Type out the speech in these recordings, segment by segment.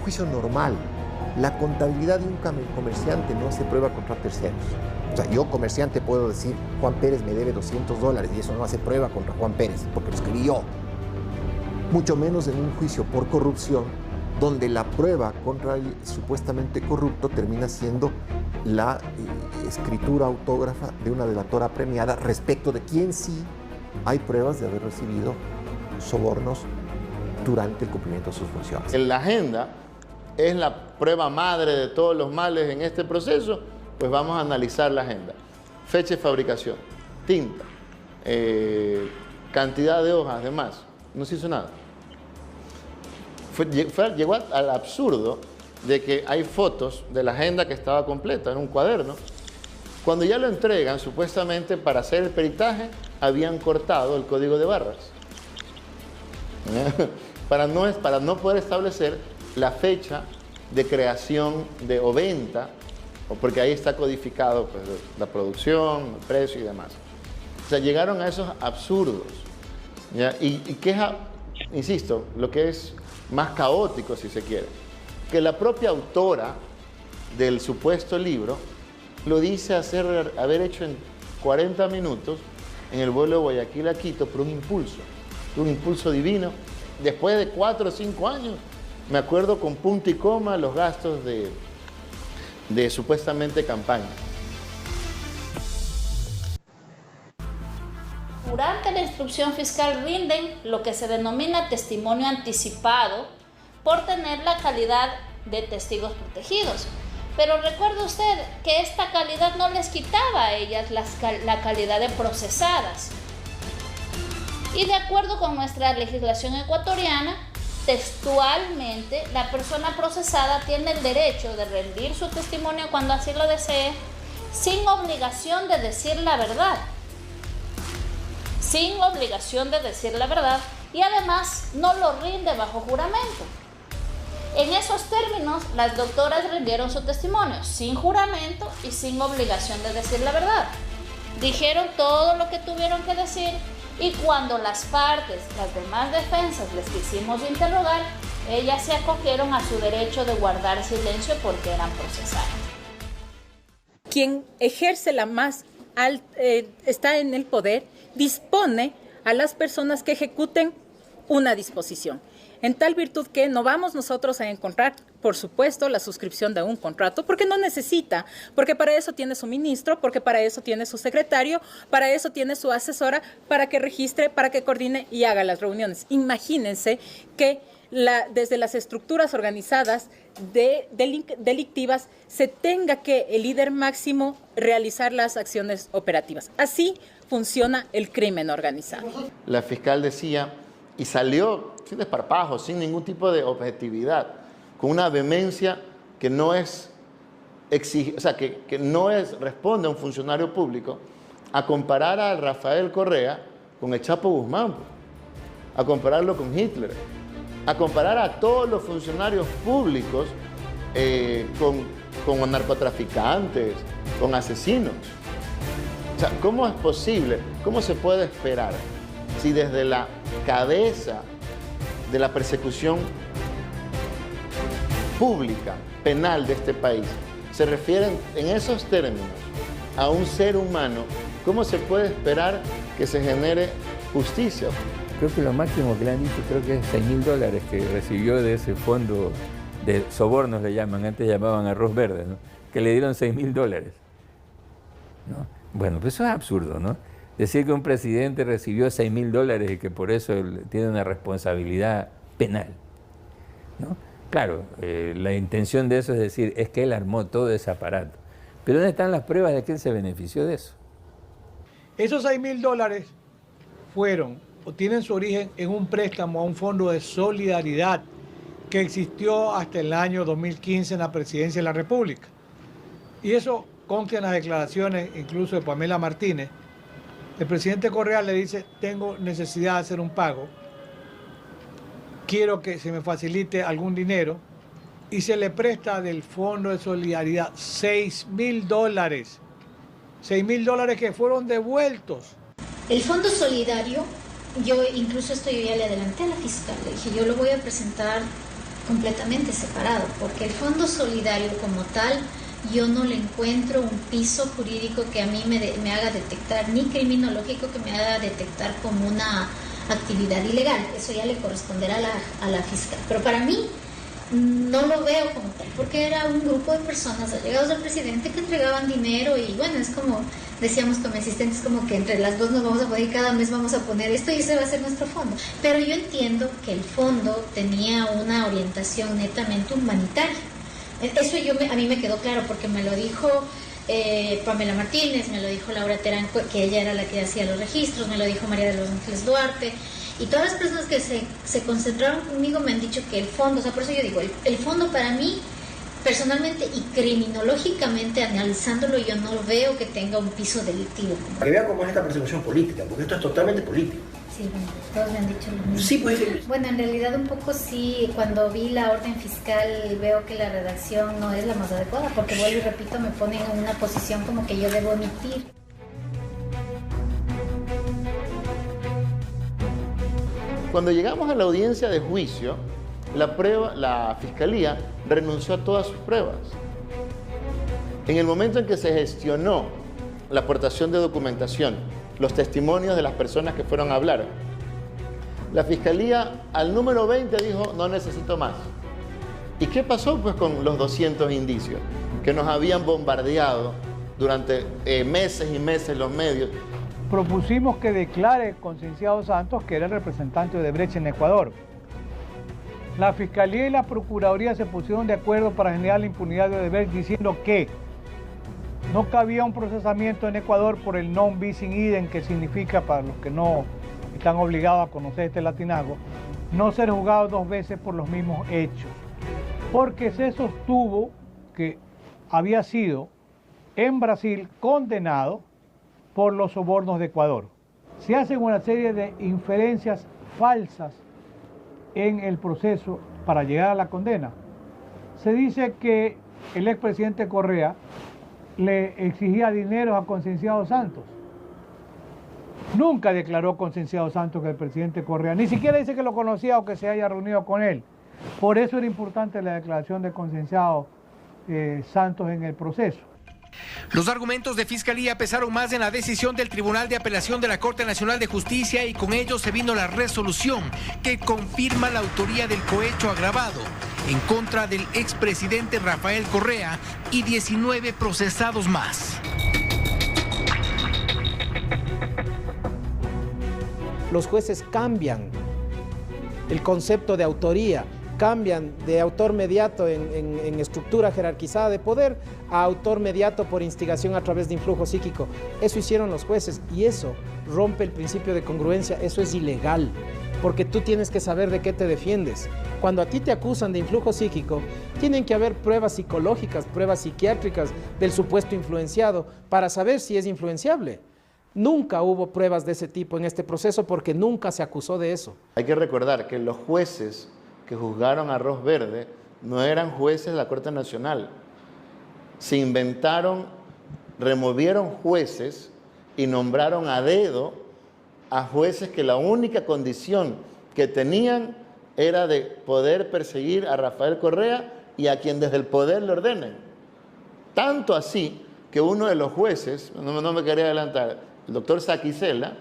juicio normal. La contabilidad de un comerciante no se prueba contra terceros. O sea, yo comerciante puedo decir, Juan Pérez me debe $200 y eso no hace prueba contra Juan Pérez, porque lo escribí yo. Mucho menos en un juicio por corrupción, donde la prueba contra el supuestamente corrupto termina siendo la escritura autógrafa de una delatora premiada respecto de quien sí hay pruebas de haber recibido sobornos durante el cumplimiento de sus funciones. La agenda es la prueba madre de todos los males en este proceso, pues vamos a analizar la agenda. Fecha de fabricación, tinta, cantidad de hojas, demás. No se hizo nada. Llegó al absurdo de que hay fotos de la agenda que estaba completa en un cuaderno. Cuando ya lo entregan, supuestamente para hacer el peritaje, habían cortado el código de barras. Para no poder establecer la fecha de creación o venta, porque ahí está codificado pues, la producción, el precio y demás. O sea, llegaron a esos absurdos. ¿Ya? Y que es, insisto, lo que es más caótico, si se quiere, que la propia autora del supuesto libro lo dice haber hecho en 40 minutos en el vuelo de Guayaquil a Quito por un impulso divino. Después de 4 o 5 años, me acuerdo con punto y coma los gastos de supuestamente campaña. Durante la instrucción fiscal rinden lo que se denomina testimonio anticipado por tener la calidad de testigos protegidos. Pero recuerde usted que esta calidad no les quitaba a ellas la calidad de procesadas. Y de acuerdo con nuestra legislación ecuatoriana, textualmente, la persona procesada tiene el derecho de rendir su testimonio cuando así lo desee, sin obligación de decir la verdad. Sin obligación de decir la verdad, y además no lo rinde bajo juramento. En esos términos, las doctoras rindieron su testimonio sin juramento y sin obligación de decir la verdad. Dijeron todo lo que tuvieron que decir, y cuando las partes, las demás defensas, les quisimos interrogar, ellas se acogieron a su derecho de guardar silencio porque eran procesadas. Quien ejerce está en el poder, dispone a las personas que ejecuten una disposición. En tal virtud que no vamos nosotros a encontrar, por supuesto, la suscripción de un contrato, porque no necesita, porque para eso tiene su ministro, porque para eso tiene su secretario, para eso tiene su asesora, para que registre, para que coordine y haga las reuniones. Imagínense que desde las estructuras organizadas delictivas se tenga que el líder máximo realizar las acciones operativas. Así funciona el crimen organizado. La fiscal decía, y salió sin desparpajo, sin ningún tipo de objetividad, con una vehemencia que no es que no responde a un funcionario público, a comparar a Rafael Correa con el Chapo Guzmán, a compararlo con Hitler, a comparar a todos los funcionarios públicos con narcotraficantes, con asesinos. O sea, ¿cómo es posible? ¿Cómo se puede esperar si desde la cabeza de la persecución pública, penal de este país, se refieren en esos términos a un ser humano? ¿Cómo se puede esperar que se genere justicia? Creo que lo máximo que le han dicho, creo que es $6.000 que recibió de ese fondo de sobornos, le llaman, antes llamaban arroz verde, ¿no? Que le dieron $6.000, ¿no? Bueno, pues eso es absurdo, ¿no? Decir que un presidente recibió $6.000 y que por eso él tiene una responsabilidad penal, ¿no? Claro, la intención de eso es decir, es que él armó todo ese aparato. Pero ¿dónde están las pruebas de que él se benefició de eso? Esos $6.000 fueron o tienen su origen en un préstamo a un fondo de solidaridad que existió hasta el año 2015 en la Presidencia de la República. Y eso consta en las declaraciones incluso de Pamela Martínez. El presidente Correa le dice, tengo necesidad de hacer un pago, quiero que se me facilite algún dinero, y se le presta del Fondo de Solidaridad $6.000. $6.000 que fueron devueltos. El Fondo Solidario, yo incluso esto yo ya le adelanté a la fiscal, le dije, yo lo voy a presentar completamente separado, porque el Fondo Solidario como tal, yo no le encuentro un piso jurídico que a mí me haga detectar, ni criminológico que me haga detectar como una actividad ilegal. Eso ya le corresponderá a la fiscal. Pero para mí no lo veo como tal, porque era un grupo de personas allegados al presidente que entregaban dinero y bueno, es como decíamos como asistentes, como que entre las dos nos vamos a poner, cada mes vamos a poner esto y ese va a ser nuestro fondo. Pero yo entiendo que el fondo tenía una orientación netamente humanitaria. Eso a mí me quedó claro porque me lo dijo Pamela Martínez, me lo dijo Laura Terán, que ella era la que hacía los registros, me lo dijo María de los Ángeles Duarte, y todas las personas que se concentraron conmigo me han dicho que el fondo, o sea, por eso yo digo, el fondo para mí, personalmente y criminológicamente analizándolo, yo no veo que tenga un piso delictivo. Que vea cómo es esta persecución política, porque esto es totalmente político. Sí, bueno, todos me han dicho lo mismo. Sí, pues. Bueno, en realidad un poco sí, cuando vi la orden fiscal veo que la redacción no es la más adecuada, porque vuelvo y repito, me ponen en una posición como que yo debo omitir. Cuando llegamos a la audiencia de juicio, la Fiscalía renunció a todas sus pruebas. En el momento en que se gestionó la aportación de documentación, los testimonios de las personas que fueron a hablar, la Fiscalía al número 20 dijo, no necesito más. ¿Y qué pasó pues con los 200 indicios que nos habían bombardeado durante meses y meses los medios? Propusimos que declare Concienciado Santos, que era el representante de Odebrecht en Ecuador. La Fiscalía y la Procuraduría se pusieron de acuerdo para generar la impunidad de Odebrecht, diciendo que no cabía un procesamiento en Ecuador por el non bis in idem, que significa, para los que no están obligados a conocer este latinago, no ser juzgado dos veces por los mismos hechos. Porque se sostuvo que había sido en Brasil condenado por los sobornos de Ecuador. Se hacen una serie de inferencias falsas en el proceso para llegar a la condena. Se dice que el expresidente Correa le exigía dinero a Concienciado Santos. Nunca declaró Concienciado Santos que el presidente Correa, ni siquiera dice que lo conocía o que se haya reunido con él. Por eso era importante la declaración de Concienciado Santos en el proceso. Los argumentos de Fiscalía pesaron más en la decisión del Tribunal de Apelación de la Corte Nacional de Justicia y con ello se vino la resolución que confirma la autoría del cohecho agravado en contra del expresidente Rafael Correa y 19 procesados más. Los jueces cambian el concepto de autoría, cambian de autor mediato en estructura jerarquizada de poder a autor mediato por instigación a través de influjo psíquico. Eso hicieron los jueces y eso rompe el principio de congruencia, eso es ilegal, porque tú tienes que saber de qué te defiendes. Cuando a ti te acusan de influjo psíquico, tienen que haber pruebas psicológicas, pruebas psiquiátricas del supuesto influenciado para saber si es influenciable. Nunca hubo pruebas de ese tipo en este proceso porque nunca se acusó de eso. Hay que recordar que los jueces que juzgaron a Arroz Verde no eran jueces de la Corte Nacional. Se inventaron, removieron jueces y nombraron a dedo a jueces que la única condición que tenían era de poder perseguir a Rafael Correa y a quien desde el poder le ordenen. Tanto así que uno de los jueces, no me quería adelantar, el doctor Saquicela,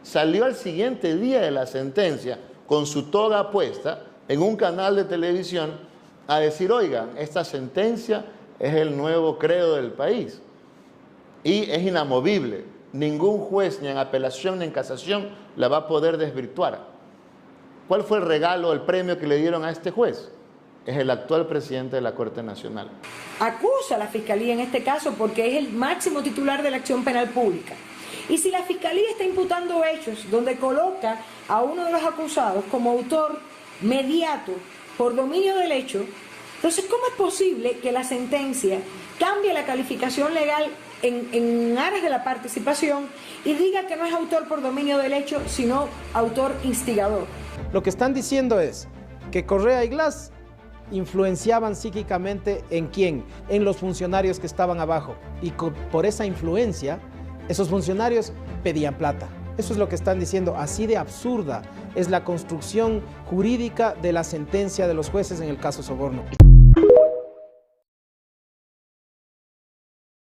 salió al siguiente día de la sentencia con su toga puesta en un canal de televisión a decir, oigan, esta sentencia es el nuevo credo del país y es inamovible. Ningún juez, ni en apelación ni en casación, la va a poder desvirtuar. ¿Cuál fue el regalo, el premio que le dieron a este juez? Es el actual presidente de la Corte Nacional. Acusa a la Fiscalía en este caso porque es el máximo titular de la acción penal pública. Y si la Fiscalía está imputando hechos donde coloca a uno de los acusados como autor mediato por dominio del hecho, entonces ¿cómo es posible que la sentencia cambie la calificación legal en aras de la participación y diga que no es autor por dominio del hecho, sino autor instigador? Lo que están diciendo es que Correa y Glass influenciaban psíquicamente ¿en quién? En los funcionarios que estaban abajo. Y por esa influencia, esos funcionarios pedían plata. Eso es lo que están diciendo. Así de absurda es la construcción jurídica de la sentencia de los jueces en el caso Soborno.